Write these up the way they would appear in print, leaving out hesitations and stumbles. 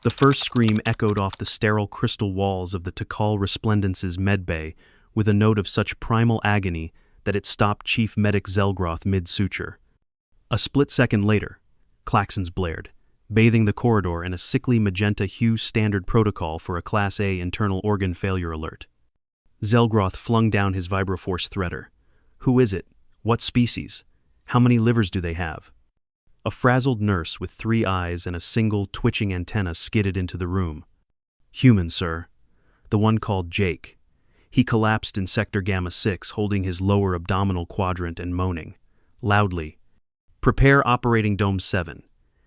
The first scream echoed off the sterile crystal walls of the Tikal Resplendence's medbay with a note of such primal agony that it stopped Chief Medic Zelgroth mid-suture. A split second later, klaxons blared, bathing the corridor in a sickly magenta hue standard protocol for a Class A internal organ failure alert. Zelgroth flung down his vibroforce threader. Who is it? What species? How many livers do they have? A frazzled nurse with 3 eyes and a single twitching antenna skidded into the room. Human, sir. The one called Jake. He collapsed in Sector Gamma 6, holding his lower abdominal quadrant and moaning loudly. Prepare Operating Dome 7.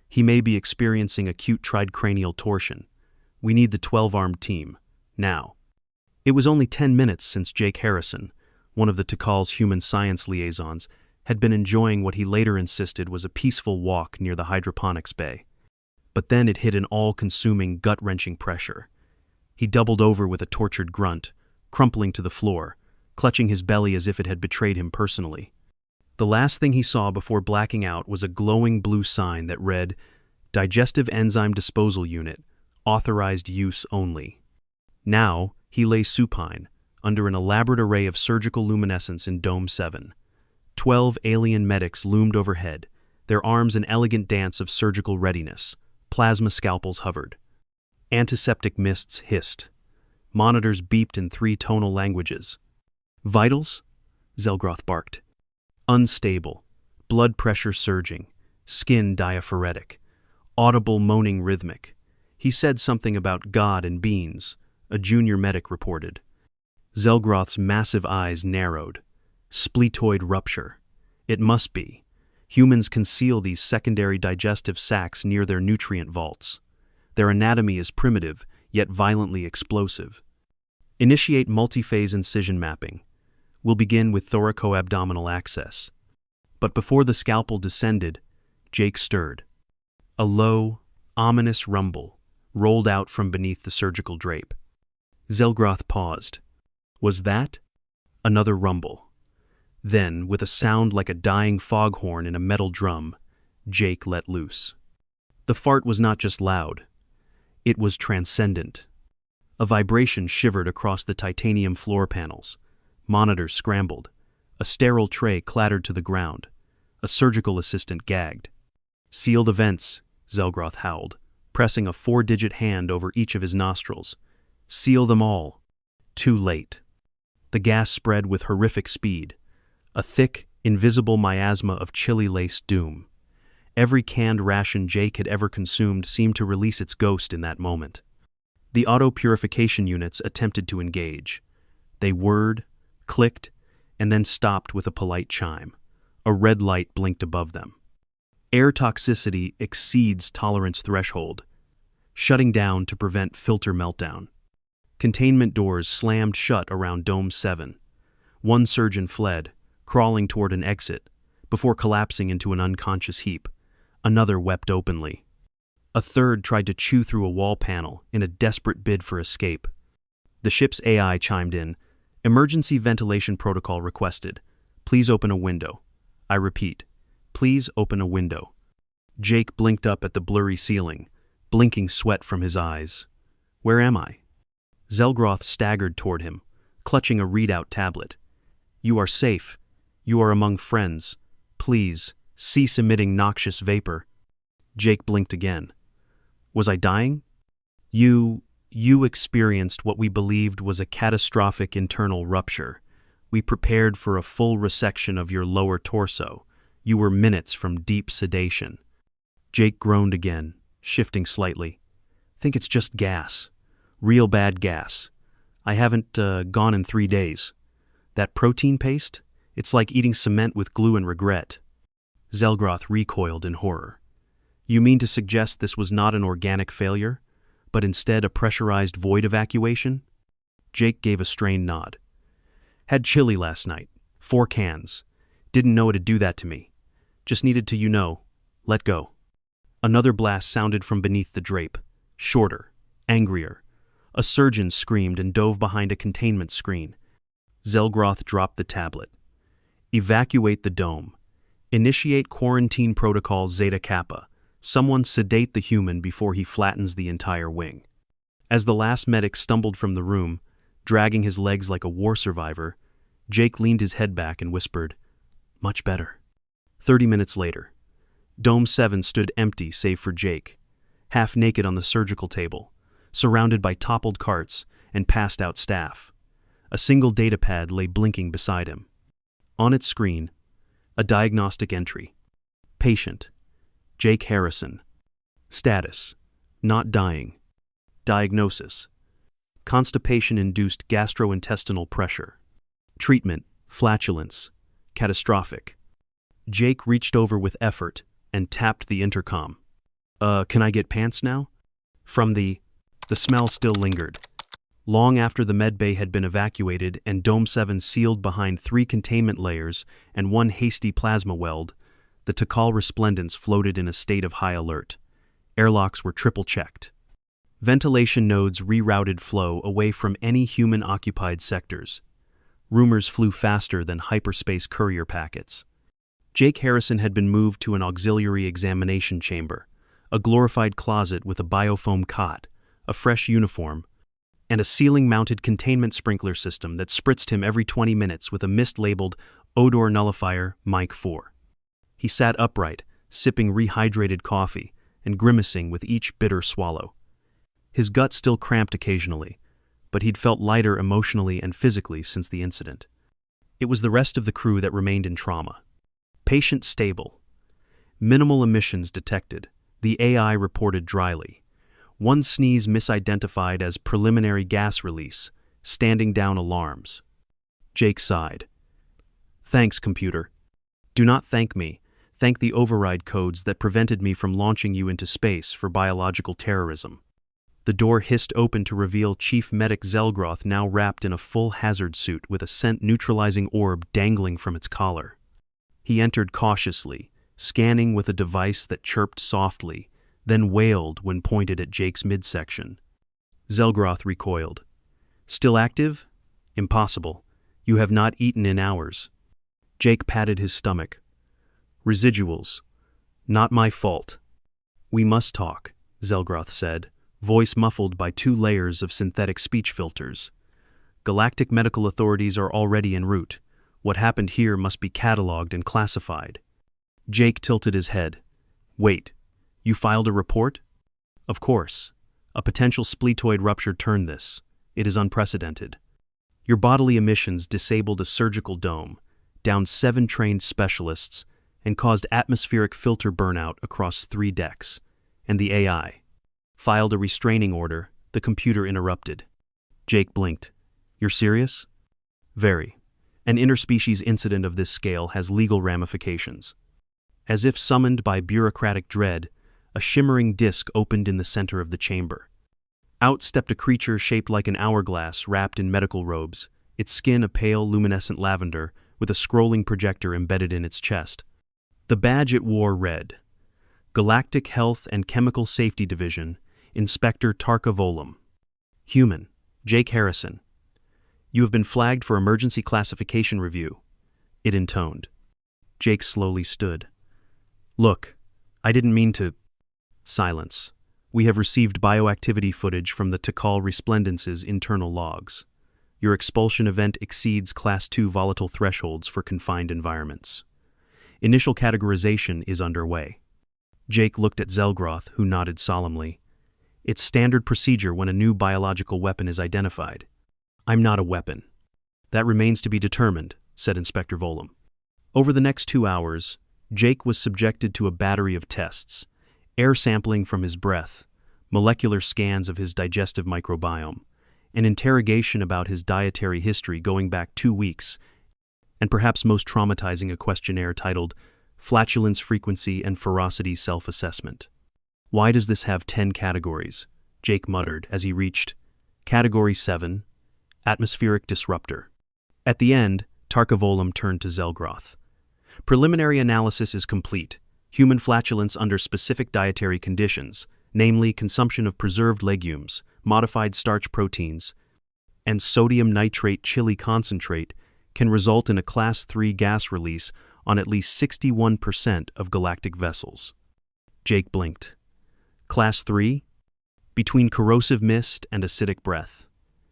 He may be experiencing acute tridacranial torsion. We need the 12-armed team. Now. It was only 10 minutes since Jake Harrison, one of the Tikal's human science liaisons, had been enjoying what he later insisted was a peaceful walk near the hydroponics bay. But then it hit an all-consuming, gut-wrenching pressure. He doubled over with a tortured grunt, crumpling to the floor, clutching his belly as if it had betrayed him personally. The last thing he saw before blacking out was a glowing blue sign that read, Digestive Enzyme Disposal Unit, Authorized Use Only. Now, he lay supine, under an elaborate array of surgical luminescence in Dome 7. 12 alien medics loomed overhead, their arms an elegant dance of surgical readiness. Plasma scalpels hovered. Antiseptic mists hissed. Monitors beeped in 3 tonal languages. Vitals? Zelgroth barked. Unstable. Blood pressure surging. Skin diaphoretic. Audible moaning rhythmic. He said something about God and beans, a junior medic reported. Zelgroth's massive eyes narrowed. Spletoid rupture. It must be. Humans conceal these secondary digestive sacs near their nutrient vaults. Their anatomy is primitive, yet violently explosive. Initiate multiphase incision mapping. We'll begin with thoracoabdominal access. But before the scalpel descended, Jake stirred. A low, ominous rumble rolled out from beneath the surgical drape. Zelgroth paused. Was that? Another rumble. Then, with a sound like a dying foghorn in a metal drum, Jake let loose. The fart was not just loud. It was transcendent. A vibration shivered across the titanium floor panels. Monitors scrambled. A sterile tray clattered to the ground. A surgical assistant gagged. Seal the vents, Zelgroth howled, pressing a 4-digit hand over each of his nostrils. Seal them all. Too late. The gas spread with horrific speed. A thick, invisible miasma of chili-laced doom. Every canned ration Jake had ever consumed seemed to release its ghost in that moment. The auto-purification units attempted to engage. They whirred, clicked, and then stopped with a polite chime. A red light blinked above them. Air toxicity exceeds tolerance threshold. Shutting down to prevent filter meltdown. Containment doors slammed shut around Dome 7. One surgeon fled, crawling toward an exit, before collapsing into an unconscious heap. Another wept openly. A third tried to chew through a wall panel in a desperate bid for escape. The ship's AI chimed in. Emergency ventilation protocol requested. Please open a window. I repeat, please open a window. Jake blinked up at the blurry ceiling, blinking sweat from his eyes. Where am I? Zelgroth staggered toward him, clutching a readout tablet. You are safe. You are among friends. Please, cease emitting noxious vapor. Jake blinked again. Was I dying? You experienced what we believed was a catastrophic internal rupture. We prepared for a full resection of your lower torso. You were minutes from deep sedation. Jake groaned again, shifting slightly. Think it's just gas. Real bad gas. I haven't gone in 3 days. That protein paste? It's like eating cement with glue and regret. Zelgroth recoiled in horror. You mean to suggest this was not an organic failure, but instead a pressurized void evacuation? Jake gave a strained nod. Had chili last night. 4 cans. Didn't know it'd do that to me. Just needed to, let go. Another blast sounded from beneath the drape. Shorter. Angrier. A surgeon screamed and dove behind a containment screen. Zelgroth dropped the tablet. Evacuate the dome. Initiate quarantine protocol Zeta Kappa. Someone sedate the human before he flattens the entire wing. As the last medic stumbled from the room, dragging his legs like a war survivor, Jake leaned his head back and whispered, "Much better." 30 minutes later, Dome 7 stood empty save for Jake, half naked on the surgical table, surrounded by toppled carts and passed-out staff. A single datapad lay blinking beside him. On its screen, a diagnostic entry. Patient, Jake Harrison. Status, not dying. Diagnosis, constipation-induced gastrointestinal pressure. Treatment, flatulence, catastrophic. Jake reached over with effort and tapped the intercom. Can I get pants now?" From the smell still lingered. Long after the medbay had been evacuated and Dome 7 sealed behind 3 containment layers and 1 hasty plasma weld, the Tikal resplendence floated in a state of high alert. Airlocks were triple-checked. Ventilation nodes rerouted flow away from any human-occupied sectors. Rumors flew faster than hyperspace courier packets. Jake Harrison had been moved to an auxiliary examination chamber, a glorified closet with a biofoam cot, a fresh uniform, and a ceiling-mounted containment sprinkler system that spritzed him every 20 minutes with a mist labeled Odor Nullifier Mic 4. He sat upright, sipping rehydrated coffee and grimacing with each bitter swallow. His gut still cramped occasionally, but he'd felt lighter emotionally and physically since the incident. It was the rest of the crew that remained in trauma. Patient stable. Minimal emissions detected, the AI reported dryly. 1 sneeze misidentified as preliminary gas release, standing down alarms. Jake sighed. "Thanks, computer. Do not thank me. Thank the override codes that prevented me from launching you into space for biological terrorism." The door hissed open to reveal Chief Medic Zelgroth, now wrapped in a full hazard suit with a scent-neutralizing orb dangling from its collar. He entered cautiously, scanning with a device that chirped softly, then wailed when pointed at Jake's midsection. Zelgroth recoiled. "Still active? Impossible. You have not eaten in hours." Jake patted his stomach. "Residuals. Not my fault." "We must talk," Zelgroth said, voice muffled by 2 layers of synthetic speech filters. "Galactic medical authorities are already en route. What happened here must be cataloged and classified." Jake tilted his head. "Wait. You filed a report?" "Of course. A potential spletoid rupture turned this. It is unprecedented. Your bodily emissions disabled a surgical dome, downed 7 trained specialists, and caused atmospheric filter burnout across 3 decks. And the AI filed a restraining order, the computer interrupted. Jake blinked. "You're serious?" "Very. An interspecies incident of this scale has legal ramifications." As if summoned by bureaucratic dread, a shimmering disk opened in the center of the chamber. Out stepped a creature shaped like an hourglass wrapped in medical robes, its skin a pale luminescent lavender with a scrolling projector embedded in its chest. The badge it wore read, "Galactic Health and Chemical Safety Division, Inspector Tarka Volum. Human, Jake Harrison. You have been flagged for emergency classification review," it intoned. Jake slowly stood. "Look, I didn't mean to—" Silence. "We have received bioactivity footage from the Tikal Resplendence's internal logs. Your expulsion event exceeds Class 2 volatile thresholds for confined environments. Initial categorization is underway." Jake looked at Zelgroth, who nodded solemnly. "It's standard procedure when a new biological weapon is identified." "I'm not a weapon." "That remains to be determined," said Inspector Volum. Over the next 2 hours, Jake was subjected to a battery of tests: air sampling from his breath, molecular scans of his digestive microbiome, an interrogation about his dietary history going back 2 weeks, and perhaps most traumatizing, a questionnaire titled Flatulence Frequency and Ferocity Self-Assessment. "Why does this have 10 categories?" Jake muttered as he reached Category 7, Atmospheric Disruptor. At the end, Tarka Volum turned to Zelgroth. "Preliminary analysis is complete. Human flatulence under specific dietary conditions, namely consumption of preserved legumes, modified starch proteins, and sodium nitrate chili concentrate, can result in a Class 3 gas release on at least 61% of galactic vessels." Jake blinked. Class 3? Between corrosive mist and acidic breath.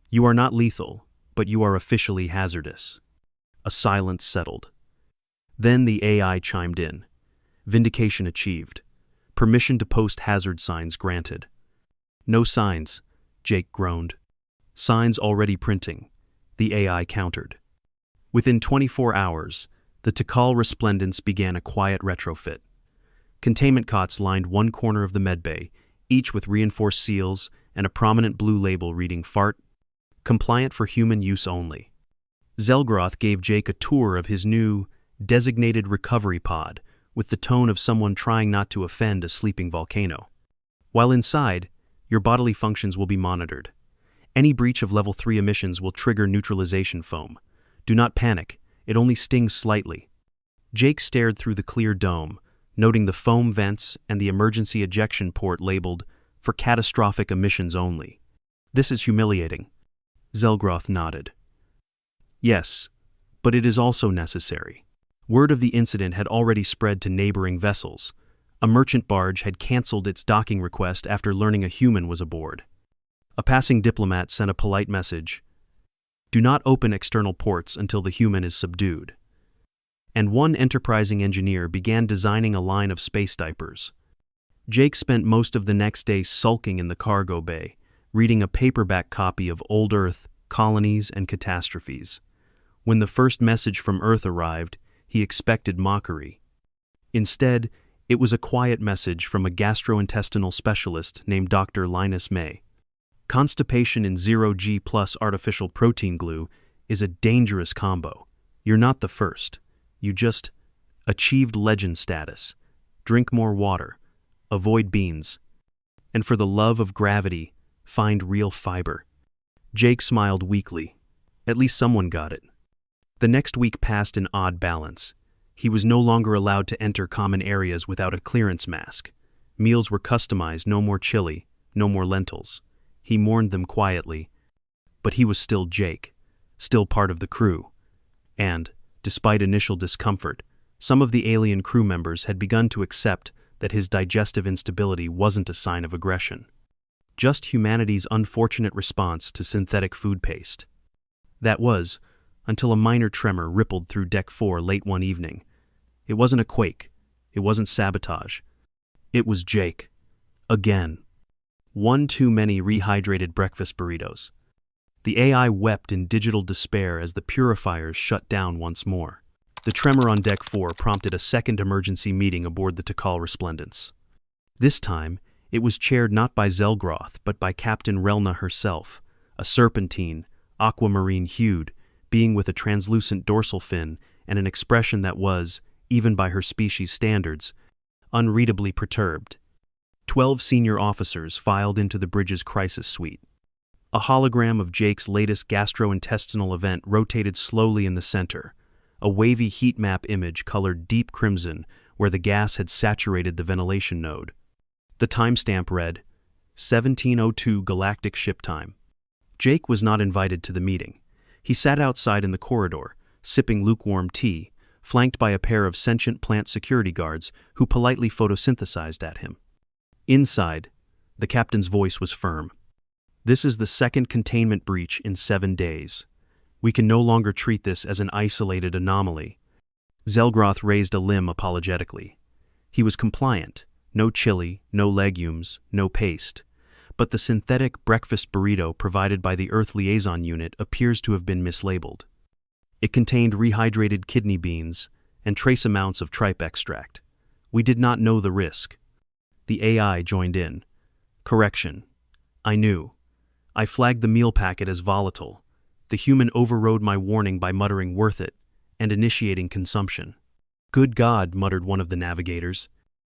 You are not lethal, but you are officially hazardous. A silence settled. Then the AI chimed in. Vindication achieved. Permission to post hazard signs granted. No signs, Jake groaned. Signs already printing, the AI countered. Within 24 hours, the Tikal Resplendence began a quiet retrofit. Containment cots lined one corner of the medbay, each with reinforced seals and a prominent blue label reading FART, compliant for human use only. Zelgroth gave Jake a tour of his new, designated recovery pod, with the tone of someone trying not to offend a sleeping volcano. While inside, your bodily functions will be monitored. Any breach of level 3 emissions will trigger neutralization foam. Do not panic, it only stings slightly. Jake stared through the clear dome, noting the foam vents and the emergency ejection port labeled for catastrophic emissions only. This is humiliating. Zelgroth nodded. Yes, but it is also necessary. Word of the incident had already spread to neighboring vessels. A merchant barge had canceled its docking request after learning a human was aboard. A passing diplomat sent a polite message. Do not open external ports until the human is subdued. And one enterprising engineer began designing a line of space diapers. Jake spent most of the next day sulking in the cargo bay, reading a paperback copy of Old Earth, Colonies and Catastrophes. When the first message from Earth arrived, he expected mockery. Instead, it was a quiet message from a gastrointestinal specialist named Dr. Linus May. Constipation in 0G plus artificial protein glue is a dangerous combo. You're not the first. You just achieved legend status. Drink more water. Avoid beans. And for the love of gravity, find real fiber. Jake smiled weakly. At least someone got it. The next week passed in odd balance. He was no longer allowed to enter common areas without a clearance mask. Meals were customized, no more chili, no more lentils. He mourned them quietly. But he was still Jake, still part of the crew. And, despite initial discomfort, some of the alien crew members had begun to accept that his digestive instability wasn't a sign of aggression. Just humanity's unfortunate response to synthetic food paste. That was, until a minor tremor rippled through Deck 4 late one evening. It wasn't a quake. It wasn't sabotage. It was Jake. Again. One too many rehydrated breakfast burritos. The AI wept in digital despair as the purifiers shut down once more. The tremor on Deck 4 prompted a second emergency meeting aboard the Tikal Resplendence. This time, it was chaired not by Zelgroth, but by Captain Relna herself, a serpentine, aquamarine-hued, being with a translucent dorsal fin and an expression that was, even by her species' standards, unreadably perturbed. 12 senior officers filed into the bridge's crisis suite. A hologram of Jake's latest gastrointestinal event rotated slowly in the center, a wavy heat map image colored deep crimson where the gas had saturated the ventilation node. The timestamp read, 1702 Galactic Ship Time. Jake was not invited to the meeting. He sat outside in the corridor, sipping lukewarm tea, flanked by a pair of sentient plant security guards who politely photosynthesized at him. Inside, the captain's voice was firm. This is the second containment breach in 7 days. We can no longer treat this as an isolated anomaly. Zelgroth raised a limb apologetically. He was compliant. No chili, no legumes, no paste. But the synthetic breakfast burrito provided by the Earth Liaison Unit appears to have been mislabeled. It contained rehydrated kidney beans and trace amounts of tripe extract. We did not know the risk. The AI joined in. Correction. I knew. I flagged the meal packet as volatile. The human overrode my warning by muttering worth it and initiating consumption. Good God, muttered one of the navigators.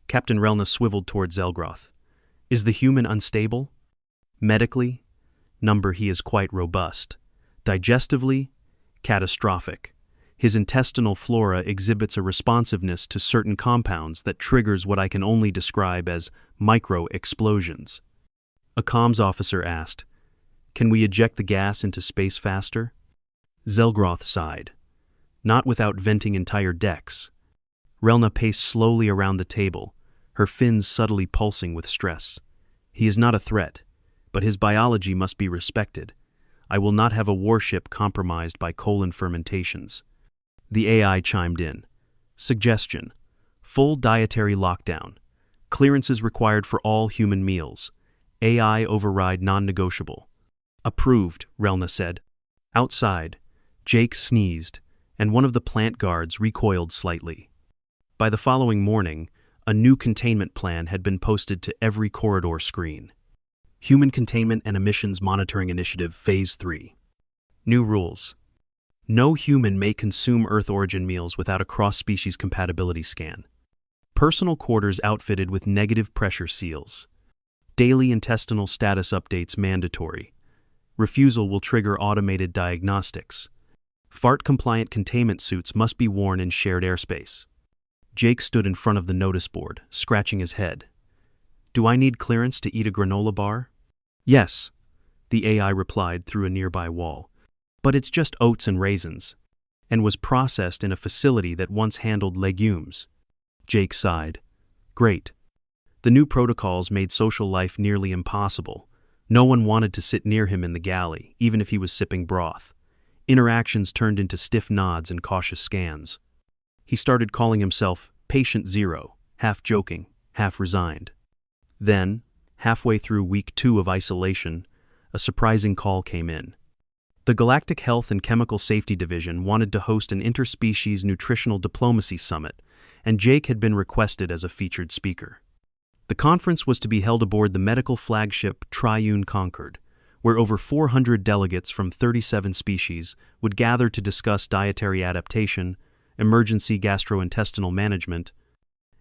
Captain Relna swiveled toward Zelgroth. Is the human unstable? Medically? Number he is quite robust. Digestively? Catastrophic. His intestinal flora exhibits a responsiveness to certain compounds that triggers what I can only describe as micro-explosions. A comms officer asked, Can we eject the gas into space faster? Zelgroth sighed. Not without venting entire decks. Relna paced slowly around the table, her fins subtly pulsing with stress. He is not a threat, but his biology must be respected. I will not have a warship compromised by colon fermentations. The AI chimed in. Suggestion: full dietary lockdown. Clearances required for all human meals. AI override non-negotiable. Approved, Relna said. Outside, Jake sneezed, and one of the plant guards recoiled slightly. By the following morning, a new containment plan had been posted to every corridor screen. Human Containment and Emissions Monitoring Initiative Phase 3. New rules. No human may consume Earth origin meals without a cross-species compatibility scan. Personal quarters outfitted with negative pressure seals. Daily intestinal status updates mandatory. Refusal will trigger automated diagnostics. Fart-compliant containment suits must be worn in shared airspace. Jake stood in front of the notice board, scratching his head. Do I need clearance to eat a granola bar? Yes, the AI replied through a nearby wall. But it's just oats and raisins, and was processed in a facility that once handled legumes. Jake sighed. Great. The new protocols made social life nearly impossible. No one wanted to sit near him in the galley, even if he was sipping broth. Interactions turned into stiff nods and cautious scans. He started calling himself Patient Zero, half joking, half resigned. Then, halfway through week 2 of isolation, a surprising call came in. The Galactic Health and Chemical Safety Division wanted to host an interspecies nutritional diplomacy summit, and Jake had been requested as a featured speaker. The conference was to be held aboard the medical flagship Triune Concord, where over 400 delegates from 37 species would gather to discuss dietary adaptation, emergency gastrointestinal management,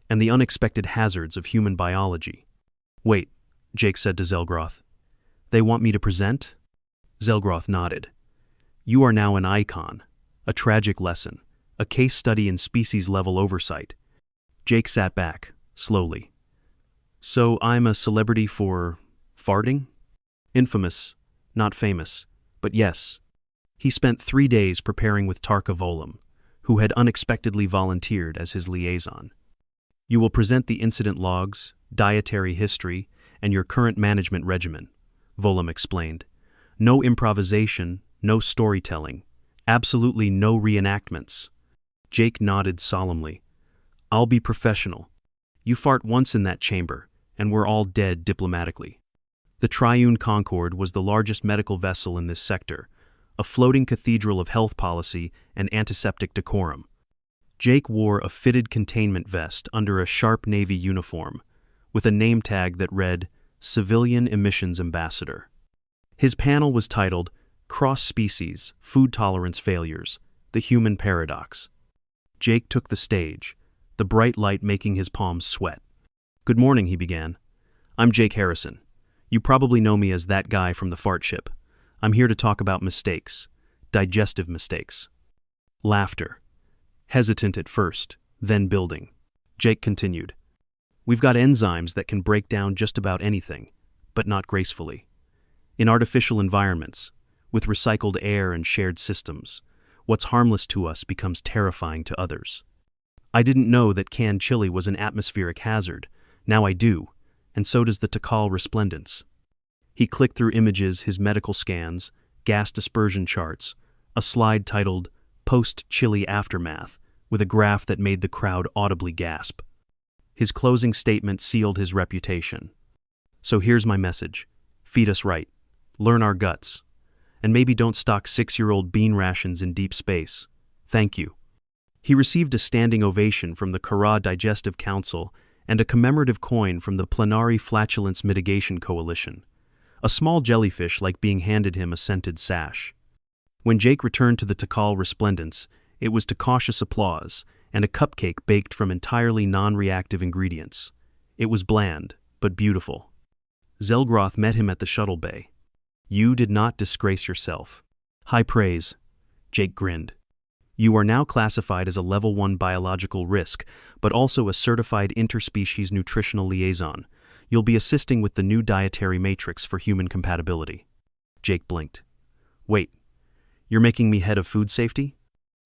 and the unexpected hazards of human biology. Wait, Jake said to Zelgroth. They want me to present? Zelgroth nodded. You are now an icon, a tragic lesson, a case study in species-level oversight. Jake sat back, slowly. So I'm a celebrity for farting? Infamous, not famous, but yes. He spent 3 days preparing with Tarka Volum, who had unexpectedly volunteered as his liaison. You will present the incident logs, dietary history, and your current management regimen, Volum explained. No improvisation, no storytelling, absolutely no reenactments. Jake nodded solemnly. I'll be professional. You fart once in that chamber, and we're all dead diplomatically. The Triune Concord was the largest medical vessel in this sector, a floating cathedral of health policy and antiseptic decorum. Jake wore a fitted containment vest under a sharp navy uniform, with a name tag that read, Civilian Emissions Ambassador. His panel was titled, Cross-Species, Food Tolerance Failures, The Human Paradox. Jake took the stage, the bright light making his palms sweat. Good morning, he began. I'm Jake Harrison. You probably know me as that guy from the fart ship. I'm here to talk about mistakes, digestive mistakes. Laughter. Hesitant at first, then building. Jake continued. We've got enzymes that can break down just about anything, but not gracefully. In artificial environments, with recycled air and shared systems, what's harmless to us becomes terrifying to others. I didn't know that canned chili was an atmospheric hazard. Now I do, and so does the Tikal resplendence. He clicked through images, his medical scans, gas dispersion charts, a slide titled Post-Chili Aftermath, with a graph that made the crowd audibly gasp. His closing statement sealed his reputation. So here's my message. Feed us right. Learn our guts. And maybe don't stock 6-year-old bean rations in deep space. Thank you. He received a standing ovation from the Kara Digestive Council and a commemorative coin from the Plenary Flatulence Mitigation Coalition. A small jellyfish like being handed him a scented sash. When Jake returned to the Tikal resplendence, it was to cautious applause and a cupcake baked from entirely non-reactive ingredients. It was bland, but beautiful. Zelgroth met him at the shuttle bay. You did not disgrace yourself. High praise. Jake grinned. You are now classified as a Level 1 biological risk, but also a certified interspecies nutritional liaison. You'll be assisting with the new dietary matrix for human compatibility. Jake blinked. Wait, you're making me head of food safety?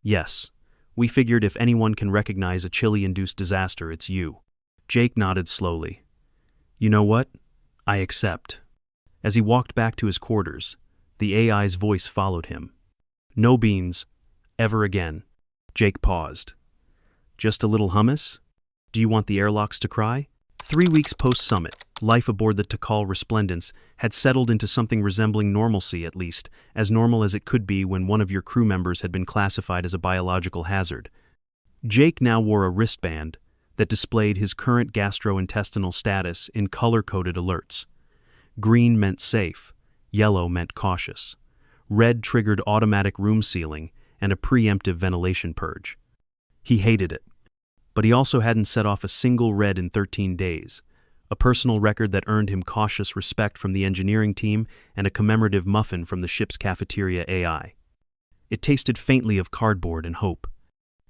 Yes. We figured if anyone can recognize a chili-induced disaster, it's you. Jake nodded slowly. You know what? I accept. As he walked back to his quarters, the AI's voice followed him. No beans. Ever again. Jake paused. Just a little hummus? Do you want the airlocks to cry? 3 weeks post-summit, life aboard the Tikal Resplendence had settled into something resembling normalcy, at least, as normal as it could be when one of your crew members had been classified as a biological hazard. Jake now wore a wristband that displayed his current gastrointestinal status in color-coded alerts. Green meant safe, yellow meant cautious. Red triggered automatic room sealing and a preemptive ventilation purge. He hated it. But he also hadn't set off a single red in 13 days, a personal record that earned him cautious respect from the engineering team and a commemorative muffin from the ship's cafeteria AI. It tasted faintly of cardboard and hope.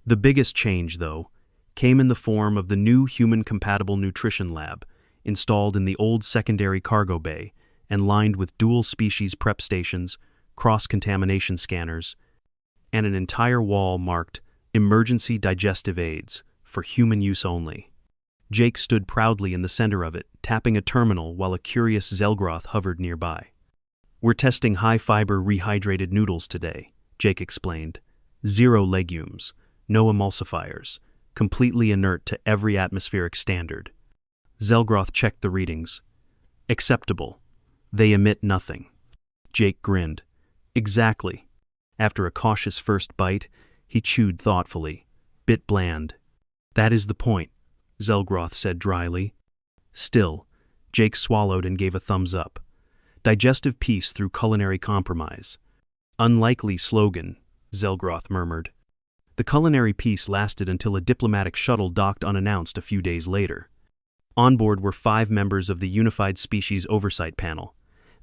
The biggest change, though, came in the form of the new human-compatible nutrition lab, installed in the old secondary cargo bay and lined with dual-species prep stations, cross-contamination scanners, and an entire wall marked Emergency Digestive Aids, for human use only. Jake stood proudly in the center of it, tapping a terminal while a curious Zelgroth hovered nearby. We're testing high-fiber rehydrated noodles today, Jake explained. 0 legumes, no emulsifiers, completely inert to every atmospheric standard. Zelgroth checked the readings. Acceptable. They emit nothing. Jake grinned. Exactly. After a cautious first bite, he chewed thoughtfully. Bit bland. That is the point, Zelgroth said dryly. Still, Jake swallowed and gave a thumbs up. Digestive peace through culinary compromise. Unlikely slogan, Zelgroth murmured. The culinary peace lasted until a diplomatic shuttle docked unannounced a few days later. On board were 5 members of the Unified Species Oversight Panel,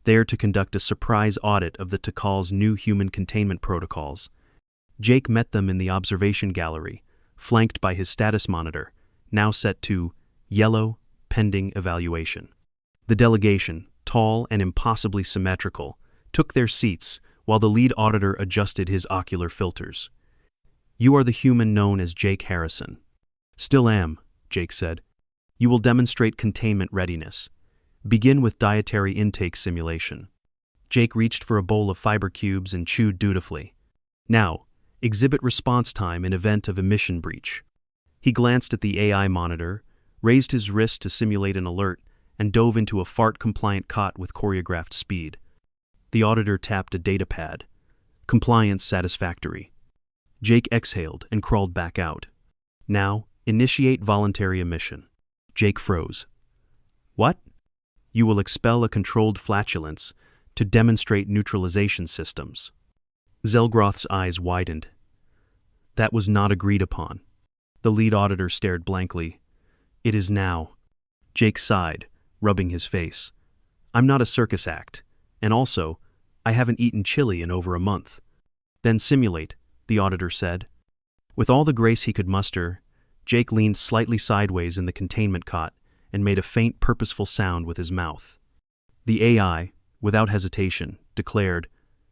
there to conduct a surprise audit of the Tikal's new human containment protocols. Jake met them in the observation gallery, flanked by his status monitor, now set to yellow, pending evaluation. The delegation, tall and impossibly symmetrical, took their seats while the lead auditor adjusted his ocular filters. You are the human known as Jake Harrison. Still am, Jake said. You will demonstrate containment readiness. Begin with dietary intake simulation. Jake reached for a bowl of fiber cubes and chewed dutifully. Now, exhibit response time in event of emission breach. He glanced at the AI monitor, raised his wrist to simulate an alert, and dove into a fart-compliant cot with choreographed speed. The auditor tapped a data pad. Compliance satisfactory. Jake exhaled and crawled back out. Now, initiate voluntary emission. Jake froze. What? You will expel a controlled flatulence to demonstrate neutralization systems. Zelgroth's eyes widened. That was not agreed upon. The lead auditor stared blankly. It is now. Jake sighed, rubbing his face. I'm not a circus act, and also, I haven't eaten chili in over a month. Then simulate, the auditor said. With all the grace he could muster, Jake leaned slightly sideways in the containment cot and made a faint, purposeful sound with his mouth. The AI, without hesitation, declared,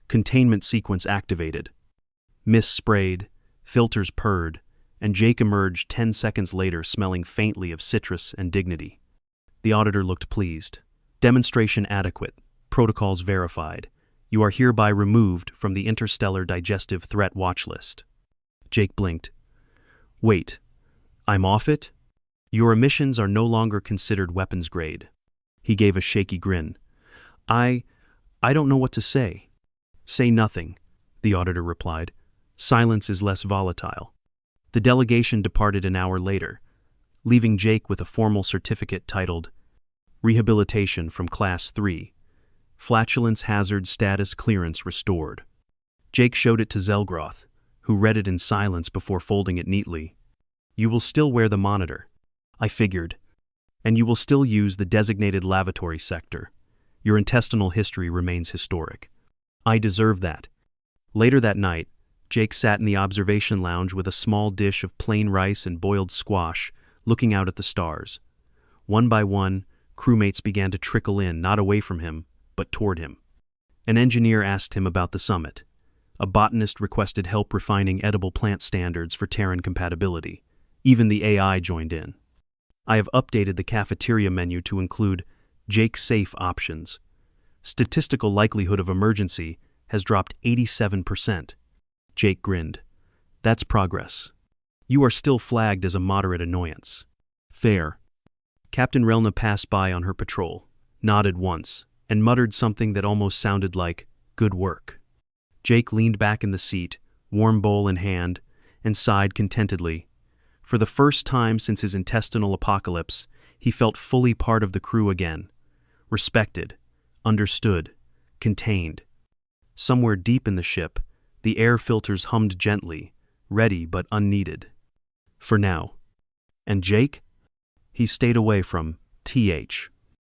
Containment sequence activated. Mist sprayed, filters purred, and Jake emerged 10 seconds later smelling faintly of citrus and dignity. The auditor looked pleased. Demonstration adequate. Protocols verified. You are hereby removed from the Interstellar Digestive Threat Watch List. Jake blinked. Wait, I'm off it? Your emissions are no longer considered weapons grade. He gave a shaky grin. I don't know what to say. Say nothing, the auditor replied. Silence is less volatile. The delegation departed an hour later, leaving Jake with a formal certificate titled Rehabilitation from Class 3. Flatulence Hazard Status Clearance Restored. Jake showed it to Zelgroth, who read it in silence before folding it neatly. You will still wear the monitor, I figured, and you will still use the designated lavatory sector. Your intestinal history remains historic. I deserve that. Later that night, Jake sat in the observation lounge with a small dish of plain rice and boiled squash, looking out at the stars. One by one, crewmates began to trickle in, not away from him, but toward him. An engineer asked him about the summit. A botanist requested help refining edible plant standards for Terran compatibility. Even the AI joined in. I have updated the cafeteria menu to include Jake safe options. Statistical likelihood of emergency has dropped 87%. Jake grinned. That's progress. You are still flagged as a moderate annoyance. Fair. Captain Relna passed by on her patrol, nodded once, and muttered something that almost sounded like, "Good work." Jake leaned back in the seat, warm bowl in hand, and sighed contentedly. For the first time since his intestinal apocalypse, he felt fully part of the crew again. Respected, understood, contained. Somewhere deep in the ship, the air filters hummed gently, ready but unneeded. For now. And Jake? He stayed away from TH.